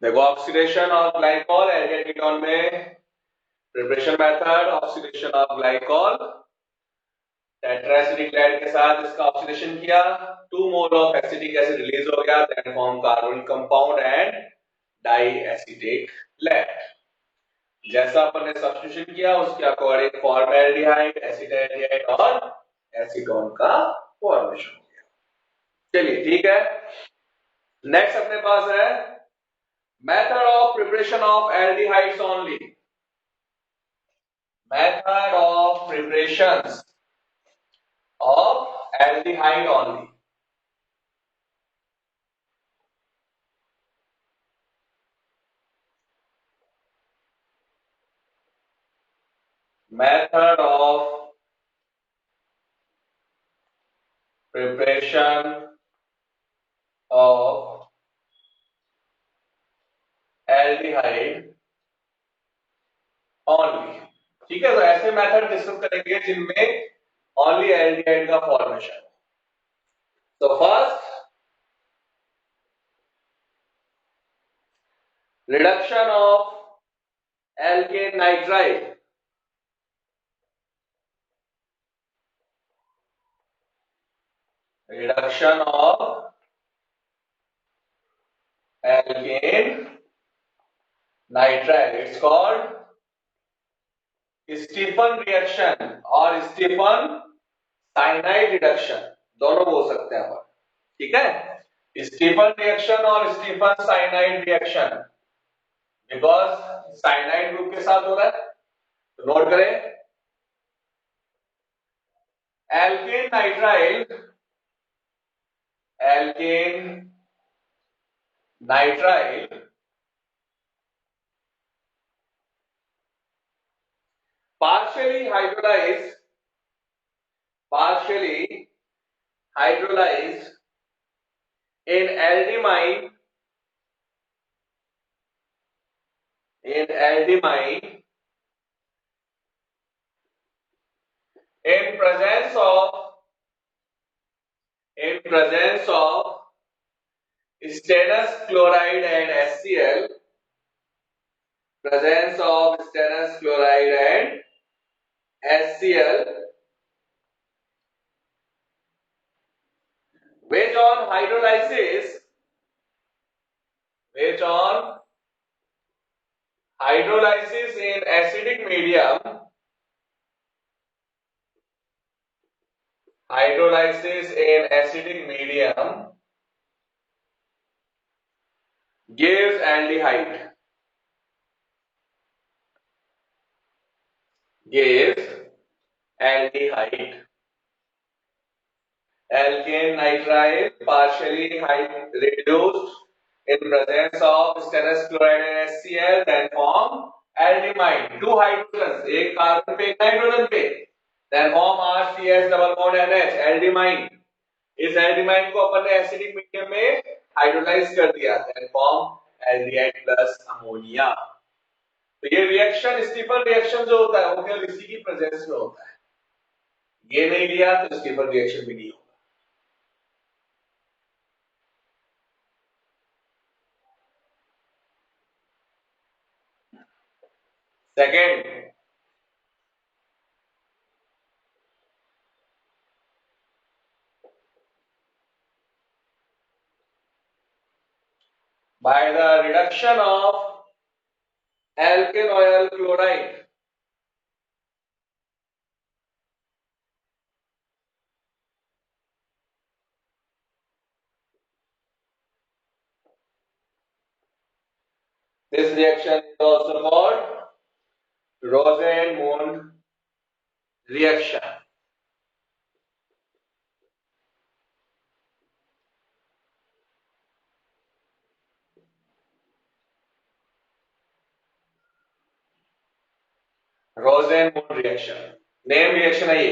देखो oxidation of glycol aldehyde ketone में preparation method oxidation of glycol tetraacidic के साथ इसका ऑक्सीडेशन किया 2 mole of acetic acid release हो गया then form carbon compound and di acetic lead. जैसा अपन ने सब्स्टिट्यूशन किया उसके अकॉर्डिंग फॉर्मल्डिहाइड एसिटाल्डिहाइड और एसीटोन का फॉर्मेशन हो गया। चलिए ठीक है, नेक्स्ट अपने पास है method of preparation of aldehydes only. Method of preparations of aldehyde only. Method of preparation of aldehyde only. ठीक है, तो ऐसे मेथड डिस्कस करेंगे जिनमें ओनली एल्डिहाइड का फॉर्मेशन। तो first reduction of alkane nitride, reduction of alkane nitride, it's called Stephen reaction और Stephen cyanide reduction, दोनों बोल सकते हैं अपन। ठीक है, स्टीफन रिएक्शन और Stephen cyanide reaction, because cyanide group के साथ हो रहा है। तो नोट करें, alkane nitride, alkane nitride partially hydrolyzed in aldimine in presence of stannous chloride and HCl, presence of stannous chloride and HCl, which on hydrolysis in acidic medium, gives aldehyde, alkane nitride partially reduced in presence of stannous chloride and HCl, then form aldimine, 2 hydrogens, एक carbon पे एक nitrogen पे, then form RCS double bond NH, aldimine। इस एल्डिमाइन को अपन ने acidic medium में hydrolyse कर दिया, then form aldehyde plus ammonia. तो ये रिएक्शन स्टीफन रिएक्शन जो होता है वो केवल इसी की प्रेजेंस में होता है, ये नहीं लिया तो स्टीफन रिएक्शन भी नहीं होगा। Second, by the reduction of alkyl oil chloride, this reaction is also called Rosenmund reaction। Rosenmund reaction name reaction है ये।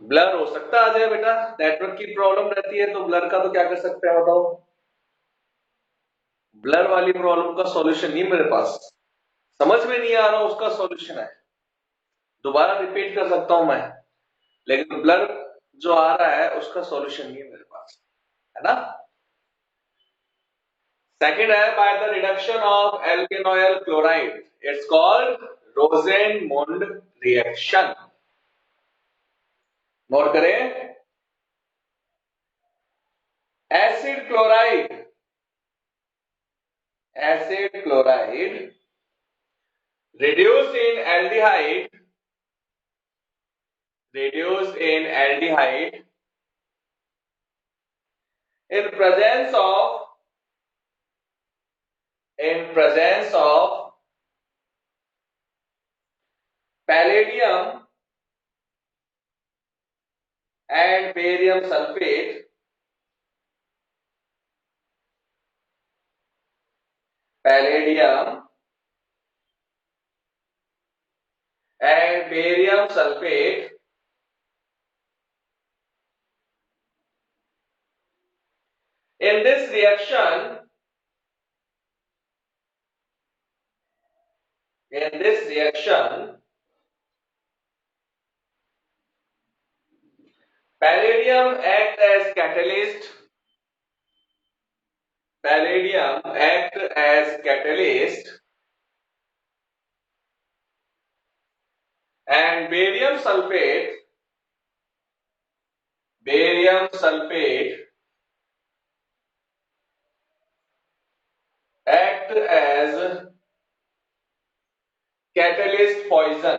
ब्लर हो सकता आ जाए बेटा, नेटवर्क की प्रॉब्लम रहती है तो ब्लर का तो क्या कर सकते हैं बताओ। ब्लर वाली प्रॉब्लम का सॉल्यूशन नहीं मेरे पास, समझ में नहीं आ रहा उसका सॉल्यूशन है, दोबारा रिपीट कर सकता हूं मैं, लेकिन ब्लर जो आ रहा है उसका सॉल्यूशन नहीं है मेरे पास, है ना। सेकंड है by the reduction of alkanoyl chloride, it's called Rosenmund reaction. Note करें, acid chloride, acid chloride reduced in aldehyde, reduced in aldehyde in presence of palladium and barium sulfate, palladium and barium sulfate in this reaction, palladium act as catalyst, palladium act as catalyst and barium sulfate act as catalyst poison।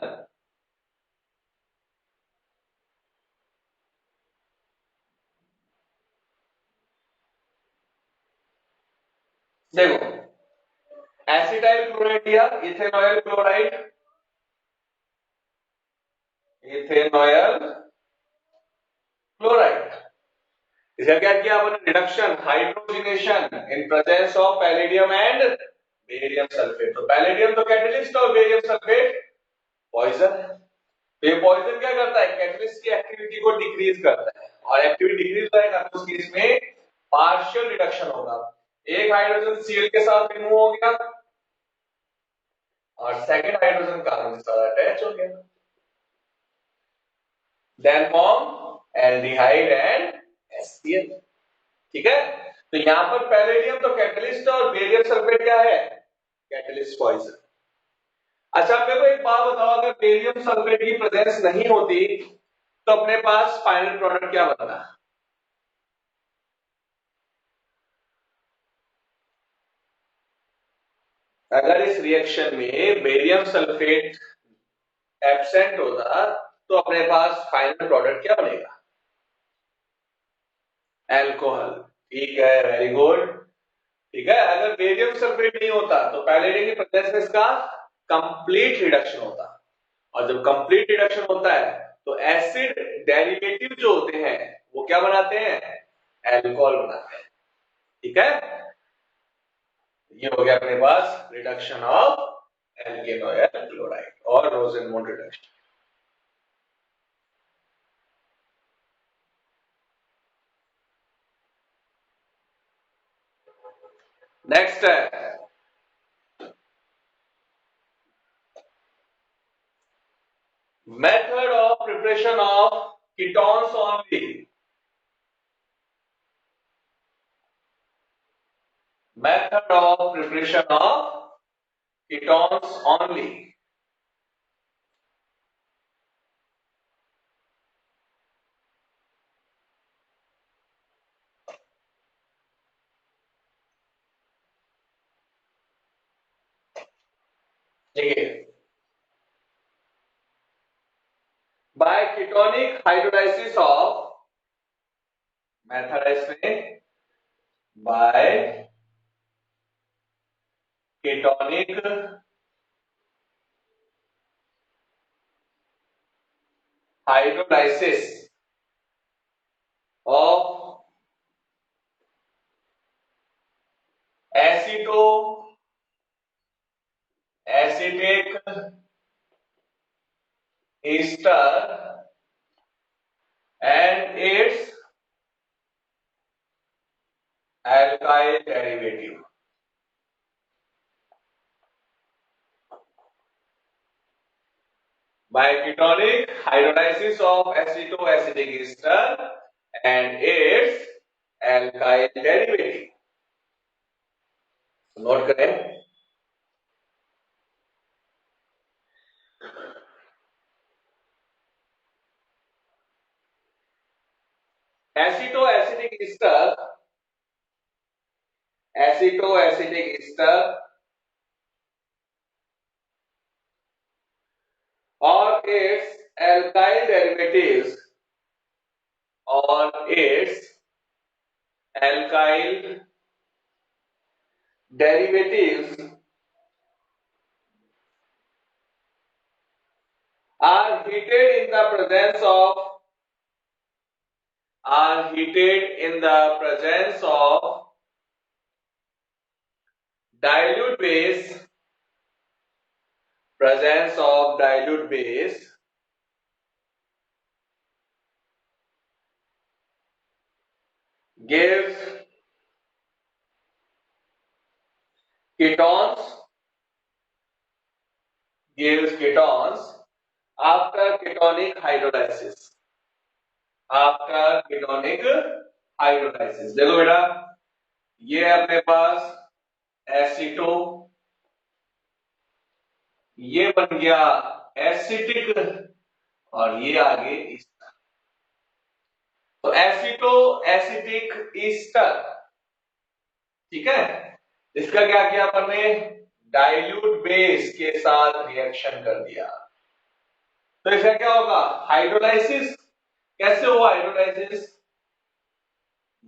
देखो, acetyl chloride दिया, इथेनॉयल chloride, इथेनॉयल chloride, इसका क्या किया आपने, reduction, hydrogenation in presence of palladium and barium sulphate. तो palladium तो catalyst और barium sulphate poison है। तो ये पॉइजन क्या करता है, कैटलिस्ट की एक्टिविटी को डिक्रीज करता है, और एक्टिविटी डिक्रीज होएगा तो उस केस में पार्शियल रिडक्शन होगा। एक हाइड्रोजन Cl के साथ रिमूव हो गया और सेकंड हाइड्रोजन कार्बन के साथ अटैच हो गया, then form aldehyde and HCl। ठीक है, तो यहां पर पैलेडियम तो कैटलिस्ट और बेरियम सल्फेट क्या है, कैटलिस्ट पॉइजन। अच्छा, आप मेरे को एक बात बताओ, अगर बेरियम सल्फेट की प्रेजेंस नहीं होती तो अपने पास फाइनल प्रोडक्ट क्या बनता। अगर इस रिएक्शन में बेरियम सल्फेट एब्सेंट होता तो अपने पास फाइनल प्रोडक्ट क्या बनेगा, एल्कोहल। ठीक है, वेरी गुड। ठीक है, अगर बेरियम सल्फेट नहीं होता तो पैलेडियम की प्रेजेंस में इसका कंप्लीट रिडक्शन होता, और जब कंप्लीट रिडक्शन होता है तो एसिड डेरिवेटिव जो होते हैं वो क्या बनाते हैं, एल्कोहल बनाते हैं। ठीक है, ये हो गया अपने पास रिडक्शन ऑफ एल्केनॉयल क्लोराइड और रोसेनमुंड रिडक्शन। नेक्स्ट है method of preparation of ketones only, method of preparation of ketones only. देखिए, by ketonic hydrolysis of, method है इसमें by ketonic hydrolysis of aceto acetic ester and its alkyl derivative। by ketonic hydrolysis of acetoacetic ester and its alkyl derivative. Note करें, acetoacetic ester or its alkyl derivatives are heated in the presence of dilute base gives ketones after ketonic hydrolysis. देखो बेटा, ये अपने पास एसिटो, ये बन गया acetic और ये आगे ईस्टर। तो एसिटो एसिटिक ईस्टर, ठीक है, इसका क्या किया अपन ने, डाइल्यूट बेस के साथ रिएक्शन कर दिया। तो इसका क्या होगा, हाइड्रोलाइसिस। कैसे हुआ हाइड्रोलाइसिस,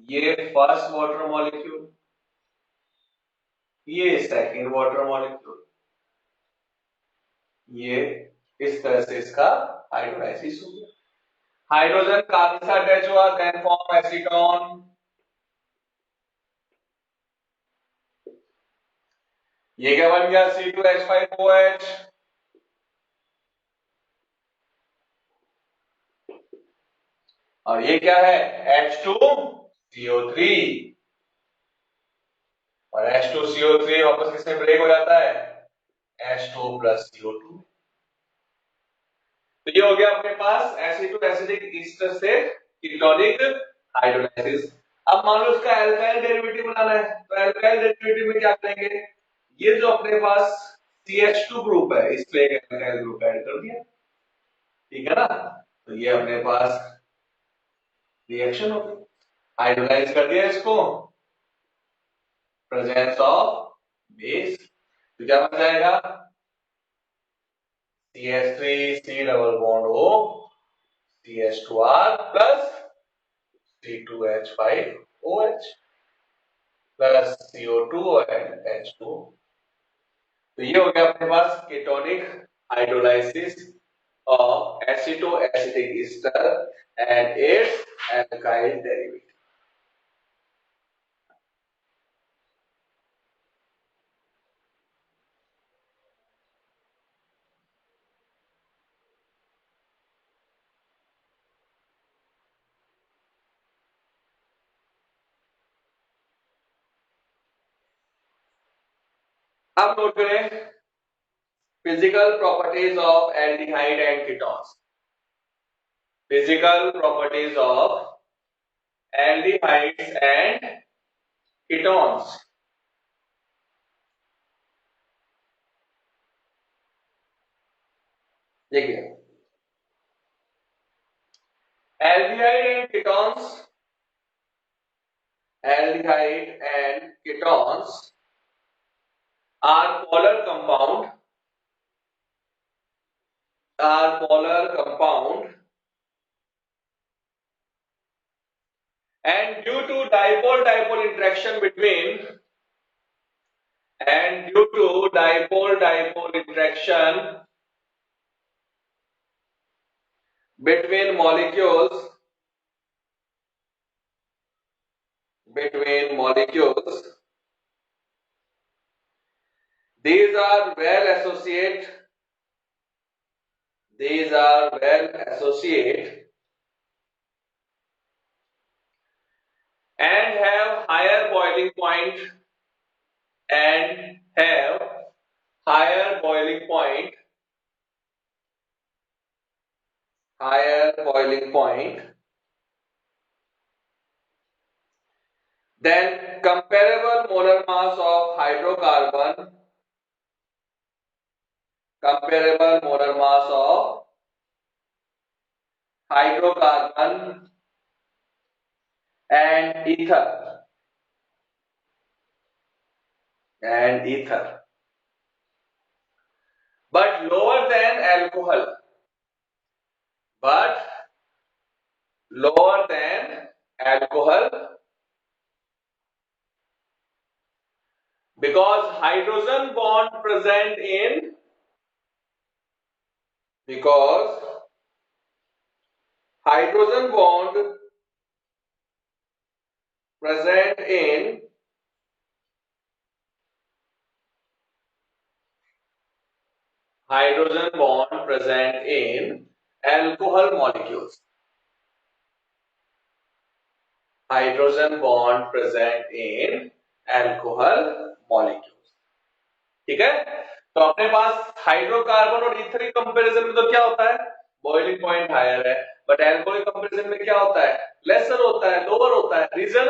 ये फर्स्ट वाटर मॉलिक्यूल, ये सेकंड वाटर मॉलिक्यूल, ये इस तरह से इसका हाइड्रोलाइसिस हो गया। हाइड्रोजन कार्बन के साथ अटैच हुआ, देन फॉर्म एसीटोन। ये क्या बन गया, C2H5OH। और ये क्या है, H2CO3। और H2CO3 वापस किसमें ब्रेक हो जाता है, H2 प्लस CO2। तो ये हो गया अपने पास एसिटो एसिडिक ईस्टर से कीटोनिक हाइड्रोलाइसिस। अब मान लो इसका एल्काइल डेरिवेटिव बनाना है, तो एल्काइल डेरिवेटिव में क्या करेंगे, ये जो अपने पास CH2 ग्रुप है, इसमें एक एल्काइल ग्रुप ऐड कर दिया, ठीक है ना। तो ये अपने पास रिएक्शन हो गई, हाइड्रोलाइज कर दिया इसको, प्रेजेंस ऑफ बेस, तो क्या बन जाएगा, CH3 C double bond O CH2R plus C2H5OH plus CO2 and H2। तो ये हो गया अपने पास ketonic hydrolysis of aceto acetic ester and its alkyl derivative. अब नोट करें physical properties of aldehyde and ketones. Physical properties of aldehydes and ketones. देखिए, aldehyde and ketones are polar compound and due to dipole-dipole interaction between molecules, these are well associate and have higher boiling point boiling point, then comparable molar mass of hydrocarbon, comparable molar mass of hydrocarbon and ether, but lower than alcohol, but lower than alcohol, because hydrogen bond present in, because hydrogen bond present in hydrogen bond present in alcohol molecules, hydrogen bond present in alcohol molecules. ठीक है, तो अपने पास hydrocarbon और ether के comparison में तो क्या होता है, बॉइलिंग पॉइंट हायर है, बट अल्कोहल के कंपैरिजन में क्या होता है, लेसर होता है, लोअर होता है। रीजन,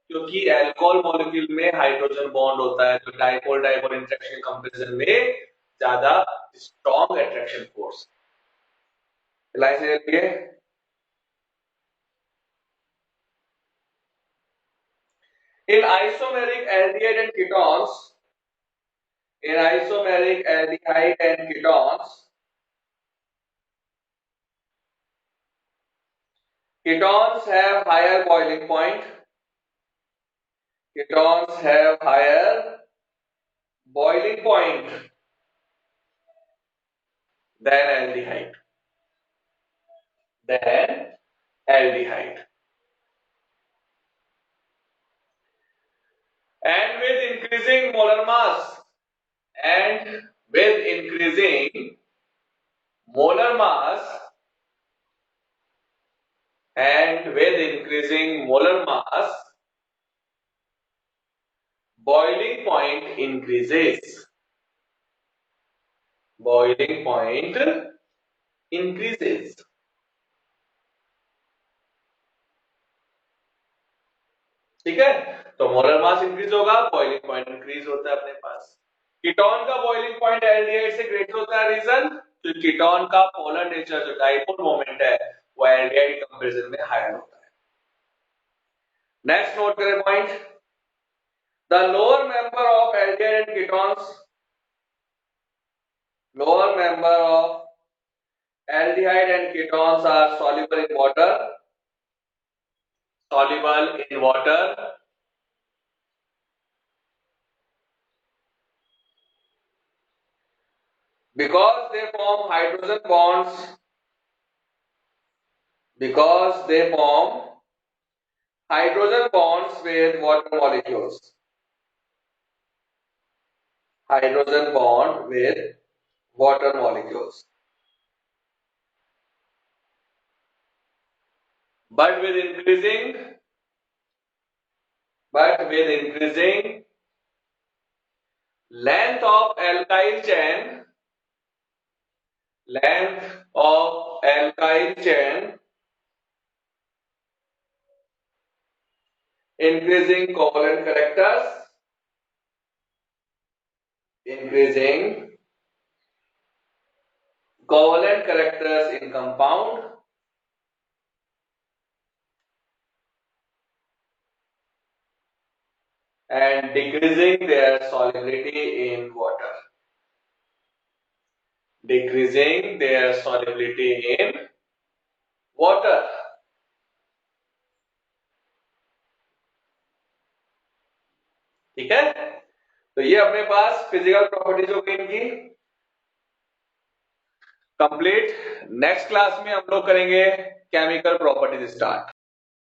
क्योंकि अल्कोहल मॉलिक्यूल में हाइड्रोजन बॉन्ड होता है, तो डाइपोल डाइपोल इंटरेक्शन कंपैरिजन में ज्यादा स्ट्रॉन्ग अट्रैक्शन फोर्स। लाइन से देखिए, in isomeric aldehyde and ketones, in isomeric aldehyde and ketones, ketones have higher boiling point, ketones have higher boiling point than aldehyde, than aldehyde, and with increasing molar mass, and with increasing molar mass, and with increasing molar mass, boiling point increases, boiling point increases। ठीक है, तो molar mass increase होगा, boiling point increase होता है अपने पास। Ketone का boiling point aldehyde से greater होता है, रीजन, तो कीटोन का पोलर नेचर जो डाइपोल मोमेंट है वो एल्डिहाइड के कंपैरिजन में हायर होता है। नेक्स्ट नोट करें point, the lower member of aldehyde and ketones, lower member of aldehyde and ketones are soluble in water, soluble in water, because they form hydrogen bonds, because they form hydrogen bonds with water molecules, hydrogen bond with water molecules, but with increasing length of alkyl chain, length of alkyl chain, increasing covalent characters, increasing covalent characters in compound, and decreasing their solubility in water, decreasing their solubility in water। ठीक है, तो ये अपने पास physical properties हो गई इनकी complete. Next class में हम लोग करेंगे केमिकल प्रॉपर्टीज स्टार्ट।